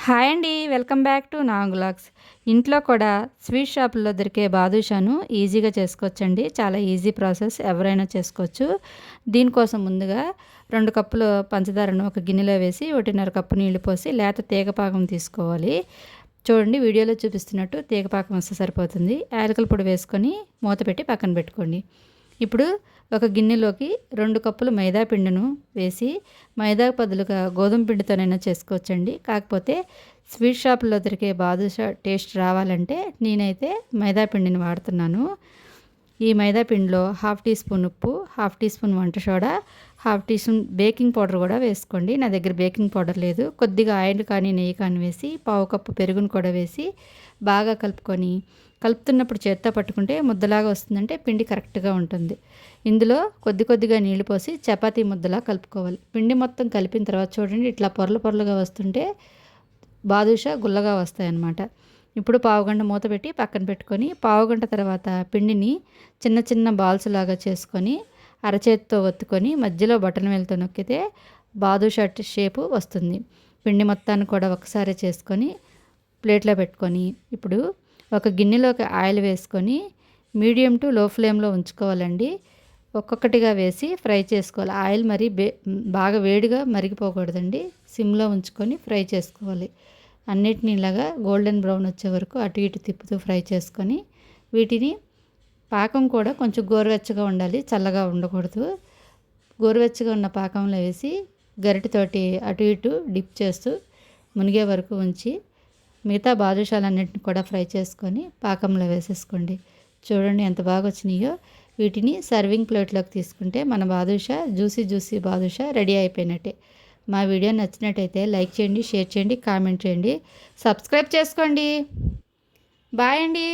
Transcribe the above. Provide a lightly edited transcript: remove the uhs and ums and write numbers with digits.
Hi అండి. Welcome back to నాంగులాక్స్. ఇంట్లో కూడా స్వీట్ షాపుల్లో దొరికే బాదుషాను ఈజీగా చేసుకోవచ్చండి. చాలా ఈజీ ప్రాసెస్, ఎవరైనా చేసుకోవచ్చు. దీనికోసం ముందుగా 2 కప్పులు పంచదారను ఒక గిన్నెలో వేసి 1.5 కప్పు నీళ్లు పోసి లేత తీగపాకం తీసుకోవాలి. చూడండి, వీడియోలో చూపిస్తున్నట్టు తీగపాకం వస్తే సరిపోతుంది. యాలకుల పొడి వేసుకొని మూత పెట్టి పక్కన పెట్టుకోండి. ఇప్పుడు ఒక గిన్నెలోకి 2 కప్పులు మైదా పిండిను వేసి, మైదా బదులుగా గోధుమ పిండితోనైనా చేసుకోవచ్చండి. కాకపోతే స్వీట్ షాపుల్లో దొరికే బాదుషా టేస్ట్ రావాలంటే నేనైతే మైదా పిండిని వాడుతున్నాను. ఈ మైదా పిండిలో 1/2 టీ స్పూన్ ఉప్పు, 1/2 టీ స్పూన్ వంట soda, 1/2 teaspoon baking powder కూడా వేసుకోండి. నా దగ్గర బేకింగ్ పౌడర్ లేదు. కొద్దిగా ఆయిల్ కానీ నెయ్యి కానీ వేసి 1/2 కప్పు పెరుగును కూడా వేసి బాగా కలుపుతున్నప్పుడు చేత్తో పట్టుకుంటే ముద్దలాగా వస్తుందంటే పిండి కరెక్ట్గా ఉంటుంది. ఇందులో కొద్దిగా నీళ్లు పోసి చపాతీ ముద్దలా కలుపుకోవాలి. పిండి మొత్తం కలిపిన తర్వాత చూడండి, ఇట్లా పొరలుగా వస్తుంటే బాదుషా గుల్లగా వస్తాయన్నమాట. ఇప్పుడు పావుగంట మూత పెట్టి పక్కన పెట్టుకొని, పావుగంట తర్వాత పిండిని చిన్న బాల్స్ లాగా చేసుకొని అరచేతితో ఒత్తుకొని మధ్యలో బటన్ వేలుతో నొక్కితే బాదుషా షేపు వస్తుంది. పిండి మొత్తాన్ని కూడా ఒకసారి చేసుకొని ప్లేట్లో పెట్టుకొని, ఇప్పుడు ఒక గిన్నెలోకి ఆయిల్ వేసుకొని మీడియం టు లో ఫ్లేమ్లో ఉంచుకోవాలండి. ఒక్కొక్కటిగా వేసి ఫ్రై చేసుకోవాలి. ఆయిల్ మరి బాగా వేడిగా మరిగిపోకూడదండి. సిమ్లో ఉంచుకొని ఫ్రై చేసుకోవాలి. అన్నిటిని ఇలాగా గోల్డెన్ బ్రౌన్ వచ్చే వరకు అటు ఇటు తిప్పుతూ ఫ్రై చేసుకొని, వీటిని పాకం కూడా కొంచెం గోరువెచ్చగా ఉండాలి, చల్లగా ఉండకూడదు. గోరువెచ్చగా ఉన్న పాకంలో వేసి గరిటెతోటి అటు ఇటు డిప్ చేస్తూ మునిగే వరకు ఉంచి మిగతా బాదుషాలన్నింటిని కూడా ఫ్రై చేసుకొని పాకంలో వేసేసుకోండి. చూడండి ఎంత బాగా వచ్చినాయో. వీటిని సర్వింగ్ ప్లేట్లోకి తీసుకుంటే మన బాదుషా జ్యూసీ బాదుషా రెడీ అయిపోయినట్టే. మా వీడియో నచ్చినట్టయితే లైక్ చేయండి, షేర్ చేయండి, కామెంట్ చేయండి, సబ్స్క్రైబ్ చేసుకోండి. బాయ్ అండి.